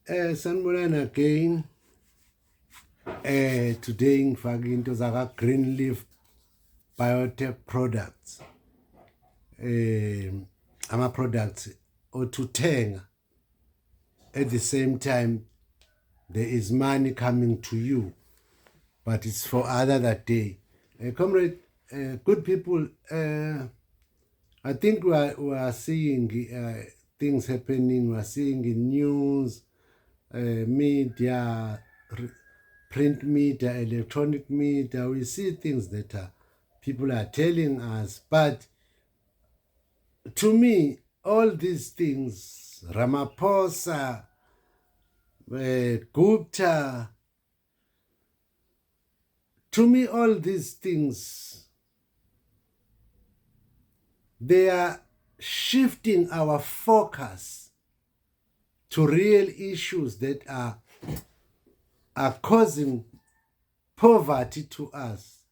Sanibonani again. Today ngifake into zaka green leaf biotech products. Ama products otuthenga. At the same time, there is money coming to you, but it's for another day. Comrade, good people. I think we are seeing things happening. We are seeing in news, media, print media, electronic media. We see things that people are telling us. But to me, all these things, Ramaphosa, Gupta, to me, all these things, they are shifting our focus to real issues that are causing poverty to us,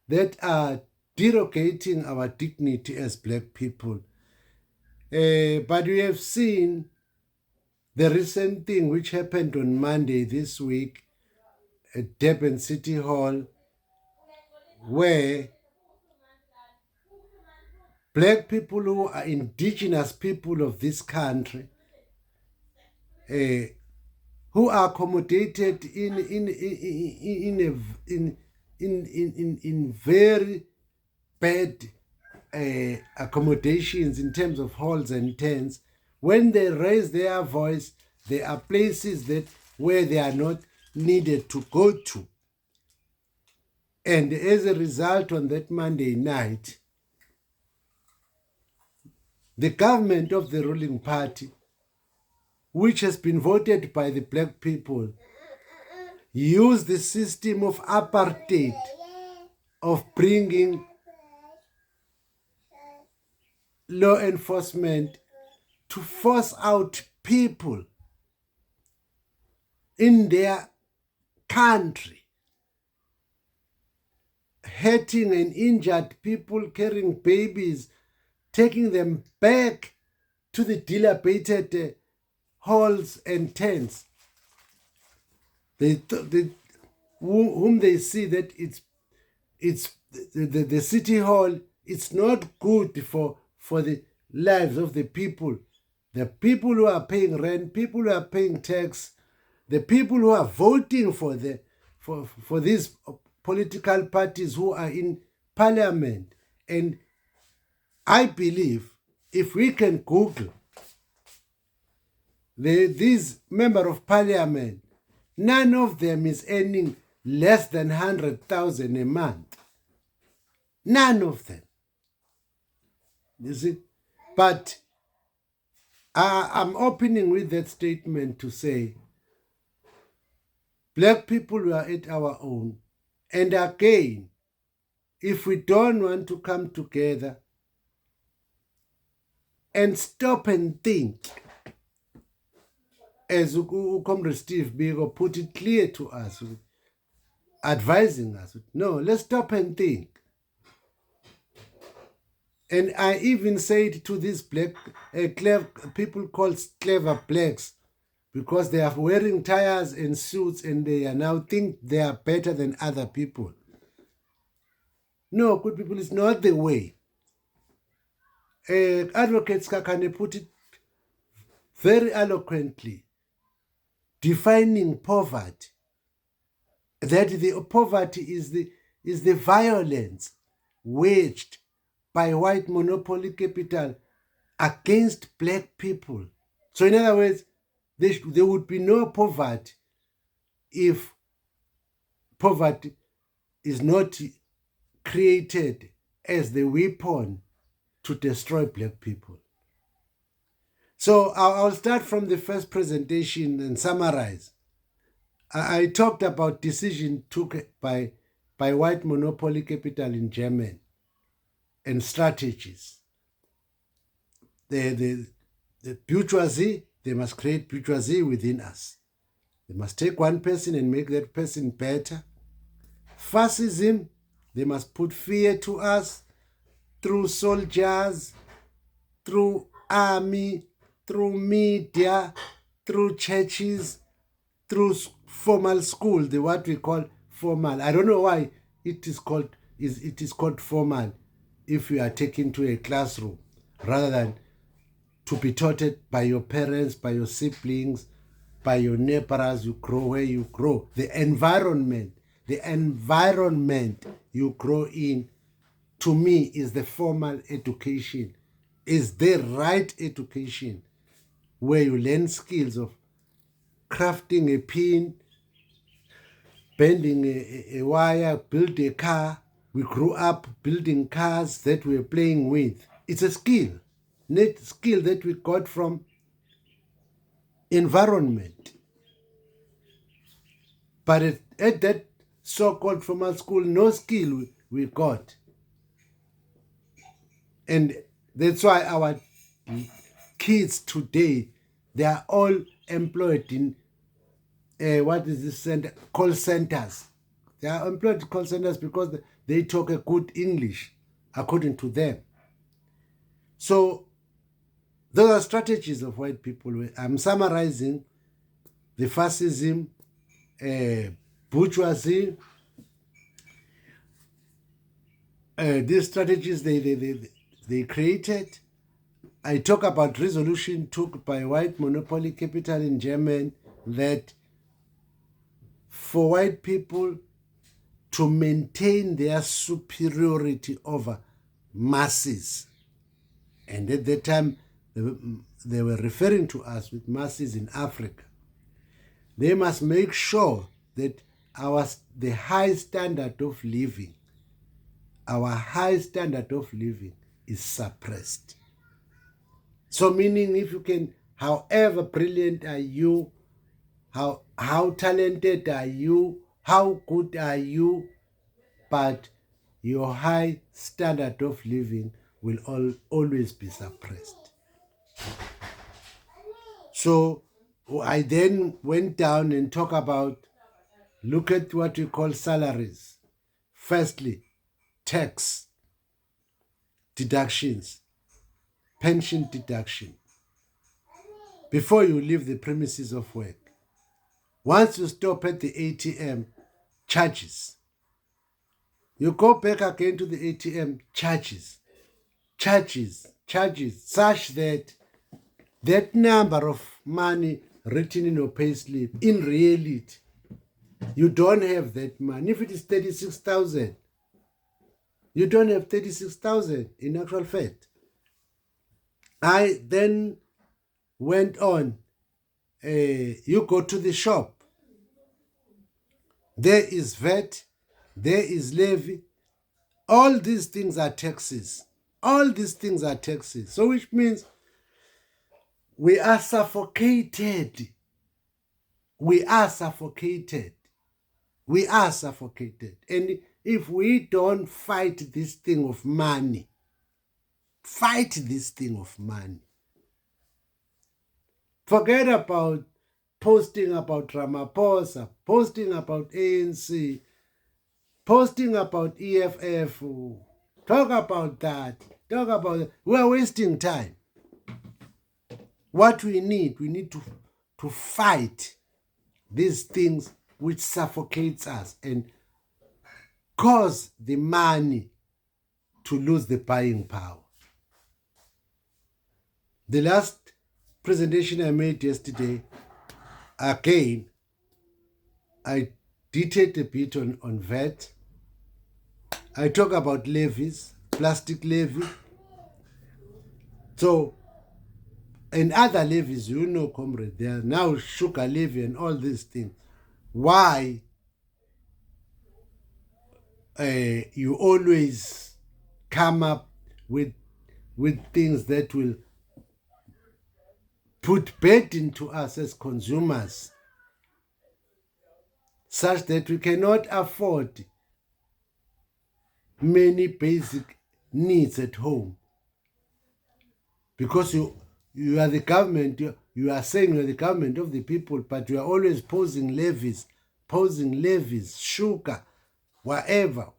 that are derogating our dignity as Black people. But we have seen the recent thing which happened on Monday this week at Durban City Hall, where Black people who are indigenous people of this country, who are accommodated in very bad accommodations in terms of halls and tents, when they raise their voice, there are places that where they are not needed to go to. And as a result, on that Monday night, the government of the ruling party, which has been voted by the Black people, used the system of apartheid of bringing law enforcement to force out people in their country, hurting and injured people, carrying babies, taking them back to the dilapidated halls and tents. Whom they see that it's the city hall, it's not good for the lives of the people. The people who are paying rent, people who are paying tax, the people who are voting for these political parties who are in parliament. And I believe if we can Google these member of parliament, none of them is earning less than 100,000 a month. None of them. You see? But I'm opening with that statement to say, Black people are at our own. And again, if we don't want to come together and stop and think, as Comrade Steve Biko put it clear to us, advising us, no, let's stop and think. And I even said to these clever people called clever blacks, because they are wearing ties and suits and they are now think they are better than other people. No, good people, it's not the way. Advocate Skakane put it very eloquently, defining poverty, that the poverty is the violence waged by white monopoly capital against Black people. So in other words, there would be no poverty if poverty is not created as the weapon to destroy Black people. So I'll start from the first presentation and summarize. I talked about decision took by white monopoly capital in Germany and strategies. The bourgeoisie, they must create bourgeoisie within us. They must take one person and make that person better. Fascism, they must put fear to us through soldiers, through army, through media, through churches, through formal school, the what we call formal. I don't know why it is called formal if you are taken to a classroom rather than to be taught it by your parents, by your siblings, by your neighbors. You grow where you grow. The environment you grow in, to me, is the formal education, is the right education, where you learn skills of crafting a pin, bending a wire, build a car. We grew up building cars that we were playing with. It's a skill, net skill that we got from environment. But at that so-called formal school, no skill we got. And that's why our kids today, they are all employed in what is this center? Call centers. They are employed call centers because they talk a good English, according to them. So those are strategies of white people. I'm summarizing the fascism, bourgeoisie. These strategies they created. I talk about resolution took by white monopoly capital in Germany, that for white people to maintain their superiority over masses. And at that time, they were referring to us with masses in Africa. They must make sure that the high standard of living, our high standard of living is suppressed. So meaning, if you can, however brilliant are you, how talented are you, how good are you, but your high standard of living will always be suppressed. So I then went down and talk about, look at what we call salaries. Firstly, tax deductions, pension deduction, before you leave the premises of work. Once you stop at the ATM, charges. You go back again to the ATM, charges, such that that number of money written in your payslip, in reality, you don't have that money. If it is 36,000, you don't have 36,000 in actual fact. I then went on, you go to the shop, there is VAT, there is levy, all these things are taxes. All these things are taxes. So which means we are suffocated. We are suffocated. We are suffocated. And if we don't fight this thing of money, forget about posting about Ramaphosa, posting about ANC, posting about EFF, talk about that. We are wasting time. What we need to fight these things which suffocates us and cause the money to lose the buying power. The last presentation I made yesterday, again, I detailed a bit on VAT. I talk about levies, plastic levy. So, and other levies, comrade, there are now sugar levy and all these things. Why you always come up with things that will put burden to us as consumers, such that we cannot afford many basic needs at home. Because you are the government, you are saying you are the government of the people, but you are always posing levies, sugar, whatever.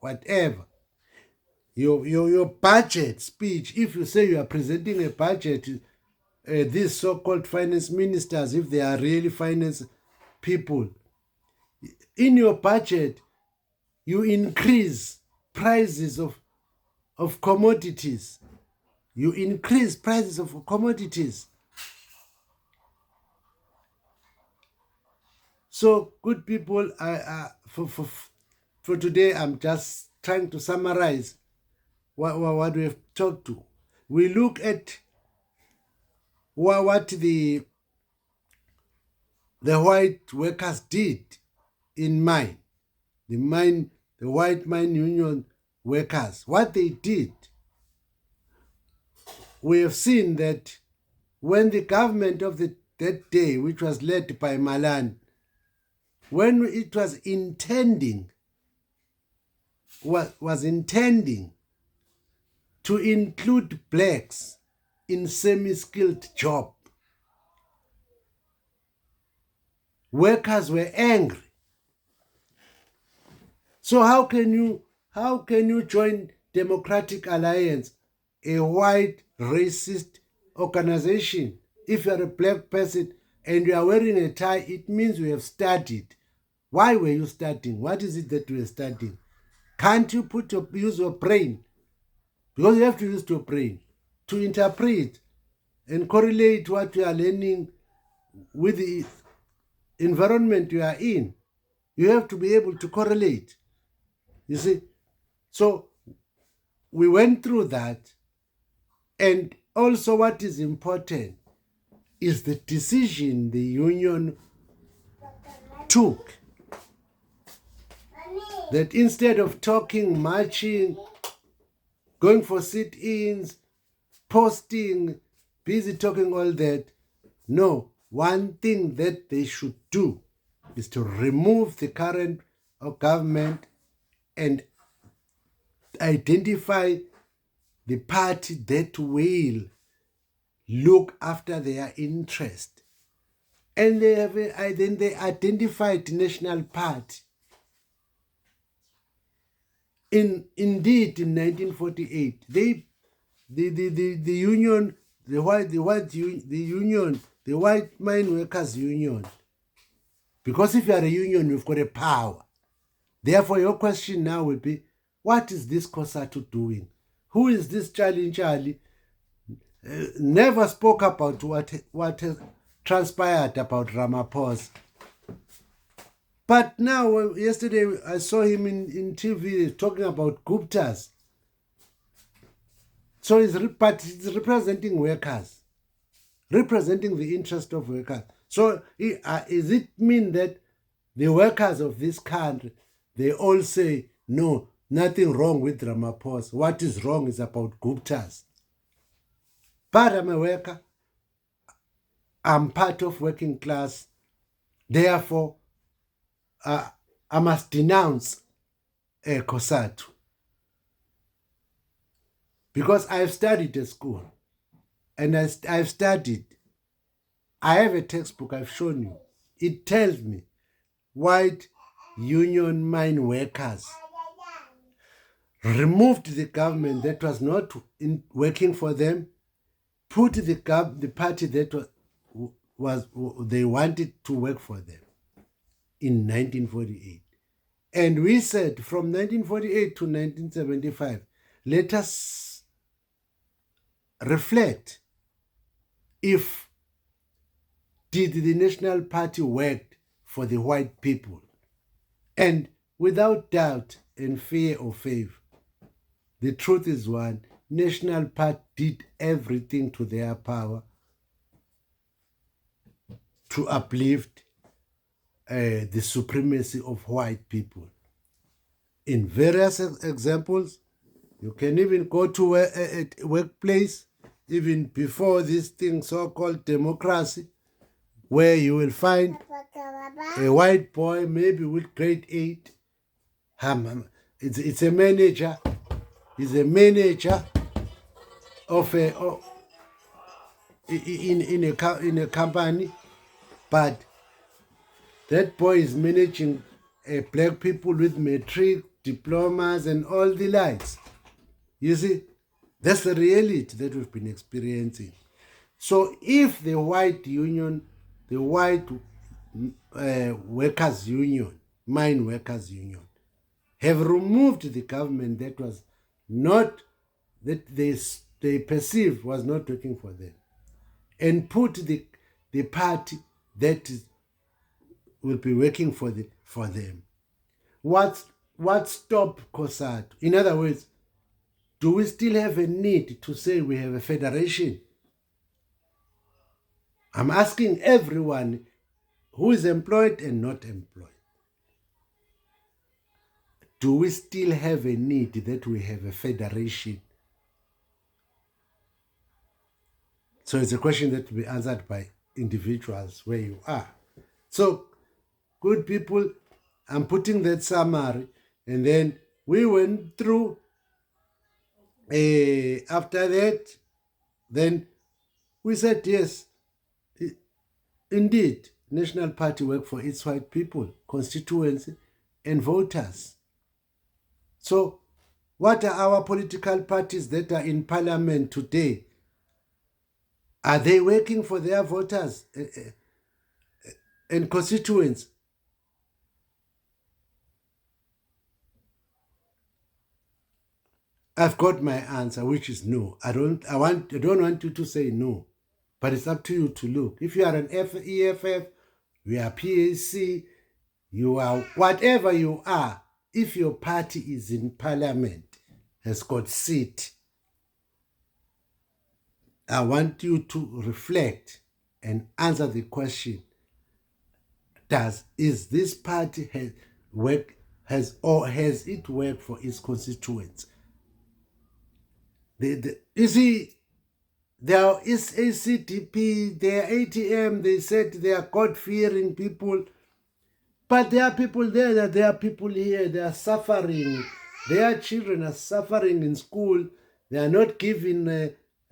Your budget speech, if you say you are presenting a budget, these so-called finance ministers, if they are really finance people, in your budget, you increase prices of commodities. You increase prices of commodities. So, good people, for today, I'm just trying to summarize what we have talked to. We look at what the white workers did in mine, the white mine union workers, what they did. We have seen that when the government of that day, which was led by Malan, when it was intending to include blacks in semi-skilled job, workers were angry. So how can you join Democratic Alliance, a white racist organization? If you are a black person and you are wearing a tie, it means you have studied. Why were you studying? What is it that you are studying? Can't you use your brain? Because you have to use your brain to interpret and correlate what you are learning with the environment you are in. You have to be able to correlate. You see? So we went through that. And also what is important is the decision the union took. That instead of talking, marching, going for sit-ins, posting, busy talking all that, no, one thing that they should do is to remove the current government and identify the party that will look after their interest. And then they identified the National Party. Indeed, in 1948, the union, the white mine workers union. Because if you are a union, you've got a power. Therefore, your question now will be, what is this COSATU doing? Who is this Charlie? Never spoke about what has transpired about Ramaphosa. But now, yesterday, I saw him in TV talking about Guptas. So he's representing workers, representing the interest of workers. So is it mean that the workers of this country, they all say, no, nothing wrong with Ramaphosa. What is wrong is about Guptas. But I'm a worker. I'm part of working class. Therefore, I must denounce COSATU. Because I've studied at school. And I've studied. I have a textbook I've shown you. It tells me white union mine workers removed the government that was not working for them, put the party that was they wanted to work for them in 1948. And we said from 1948 to 1975, let us reflect if did the National Party work for the white people. And without doubt and fear or favor, the truth is one, National Party did everything to their power to uplift the supremacy of white people. In various examples, you can even go to a workplace, even before this thing so-called democracy, where you will find a white boy, maybe with grade 8. It's a manager. He's a manager of in a company, but that boy is managing black people with matric, diplomas, and all the likes. You see, that's the reality that we've been experiencing. So if the white union, the white workers union, mine workers union, have removed the government that was not, that they perceive was not working for them, and put the party that will be working for them. What stopped COSATU? In other words, do we still have a need to say we have a federation? I'm asking everyone who is employed and not employed. Do we still have a need that we have a federation? So it's a question that will be answered by individuals where you are. So, good people, I'm putting that summary, and then we went through. After that, then we said yes, indeed, National Party work for its white people, constituency, and voters. So, what are our political parties that are in parliament today? Are they working for their voters and constituents? I've got my answer, which is no. I don't want you to say no, but it's up to you to look. If you are an EFF, you are PAC, you are whatever you are, if your party is in parliament, has got seat, I want you to reflect and answer the question: is this party has it worked for its constituents? You see, there is ACDP, there are ATM, they said they are God-fearing people, but there are people there are people here, they are suffering. Their children are suffering in school. They are not given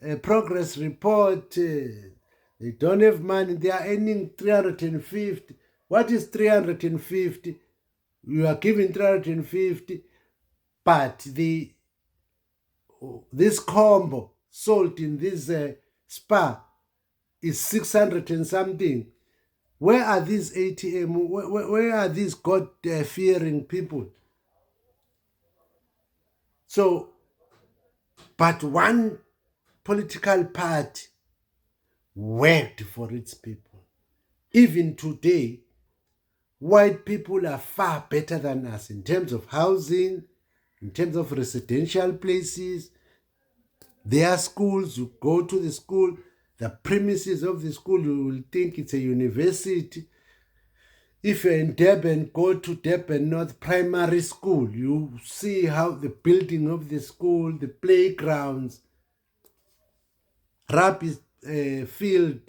a progress report. They don't have money. They are earning 350. What is 350? You are given 350, but this combo sold in this spa is 600 and something. Where are these ATM? Where are these God-fearing people? So, but one political party worked for its people. Even today, white people are far better than us in terms of housing, in terms of residential places. Their schools, you go to the school, the premises of the school, you will think it's a university. If you're in Durban, go to Durban North Primary School. You see how the building of the school, the playgrounds, rugby field,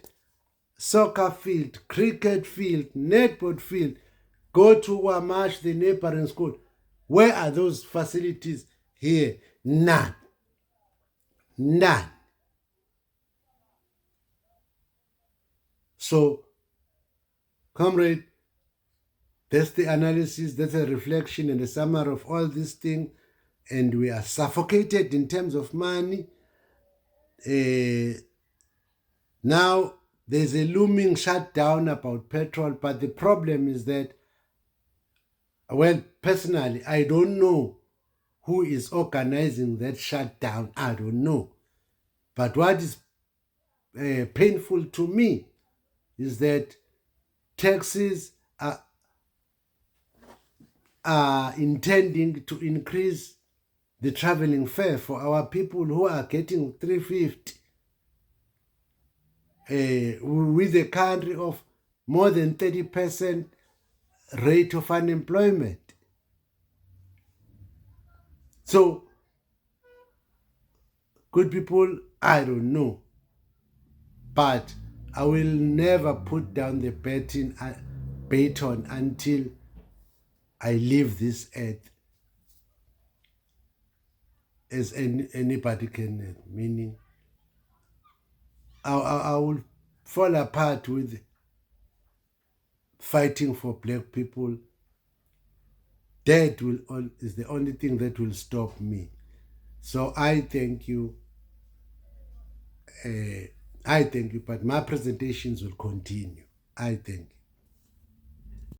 soccer field, cricket field, netball field. Go to Wamash, the neighboring school. Where are those facilities here? None. None. So, comrade, that's the analysis, that's a reflection and a summary of all these things. And we are suffocated in terms of money. Now, there's a looming shutdown about petrol, but the problem is that, well, personally, I don't know who is organizing that shutdown. I don't know. But what is painful to me is that taxes are intending to increase the traveling fare for our people who are getting 350 with a country of more than 30% rate of unemployment. So, good people, I don't know, but I will never put down the baton until I leave this earth, as anybody can, meaning I will fall apart with fighting for black people. That is the only thing that will stop me. So I thank you. I thank you, but my presentations will continue. I thank you.